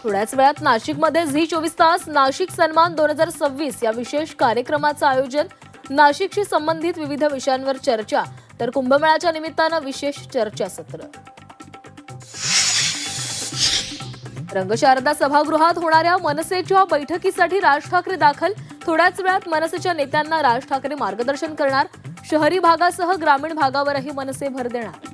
थोड्याच वेळात नाशिकमध्ये झी 24 तास नाशिक सन्मान 2026 या विशेष कार्यक्रमाचं आयोजन. नाशिकशी संबंधित विविध विषयांवर चर्चा, तर कुंभमेळ्याच्या निमित्तानं विशेष चर्चासत्र. रंगशारदा सभागृहात होणाऱ्या मनसेच्या बैठकीसाठी राज ठाकरे दाखल. थोड्याच वेळात मनसेच्या नेत्यांना राज ठाकरे मार्गदर्शन करणार. शहरी भागासह ग्रामीण भागावरही मनसे भर देणार.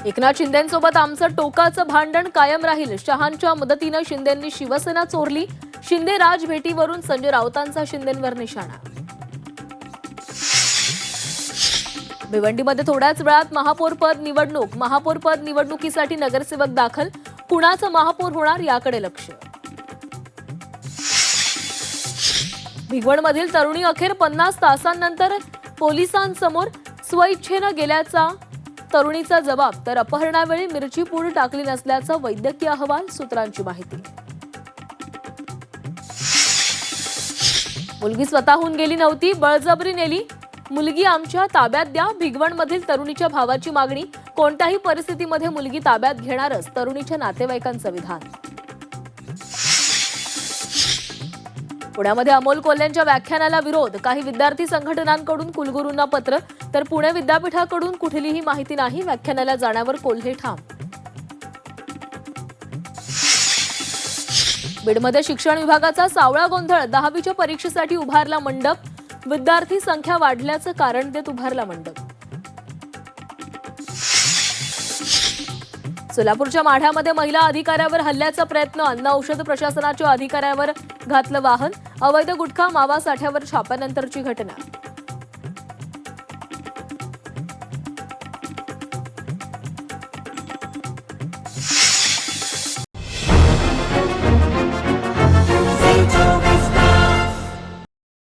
एकनाथ शिंदेंसोबत आमचं टोकाचं भांडण कायम राहील. शहांच्या मदतीनं शिंदेंनी शिवसेना चोरली. शिंदे राज भेटीवरून संजय राऊतांचा शिंदेंवर निशाणा. भिवंडीमध्ये थोड्याच वेळात महापौरपद निवडणूक. महापौरपद निवडणुकीसाठी नगरसेवक दाखल. कुणाचं महापौर होणार याकडे लक्ष. भिगवणमधील तरुणी अखेर 50 तासांनंतर पोलिसांसमोर. स्वइच्छेनं गेल्याचा तरुणीचा जबाब, तर अपहरणावेळी मिरची पूड टाकली नसल्याचा वैद्यकीय अहवाल. सूत्रांची माहिती. मुलगी स्वतःहून गेली नव्हती, बळजबरी नेली. मुलगी आमच्या ताब्यात द्या. भिगवणमधील तरुणीच्या भावाची मागणी. कोणत्याही परिस्थितीमध्ये मुलगी ताब्यात घेणारच, तरुणीच्या नातेवाईकांचं विधान. पुण्यामध्ये अमोल कोल्हेंच्या व्याख्यानाला विरोध. काही विद्यार्थी संघटनांकडून कुलगुरूंना पत्र, तर पुणे विद्यापीठाकडून कुठलीही माहिती नाही. व्याख्यानाला जाण्यावर कोल्हे ठाम. बीडमध्ये शिक्षण विभागाचा सावळा गोंधळ. 10वीच्या परीक्षेसाठी उभारला मंडप. विद्यार्थी संख्या वाढल्याचं कारण देत उभारला मंडप. सोलापूरच्या माढ्यामध्ये महिला अधिकाऱ्यावर हल्ल्याचा प्रयत्न. अन्न औषध प्रशासनाच्या अधिकाऱ्यावर घातलं वाहन. अवैध गुटखा मावा साठ्यावर छाप्यानंतरची घटना.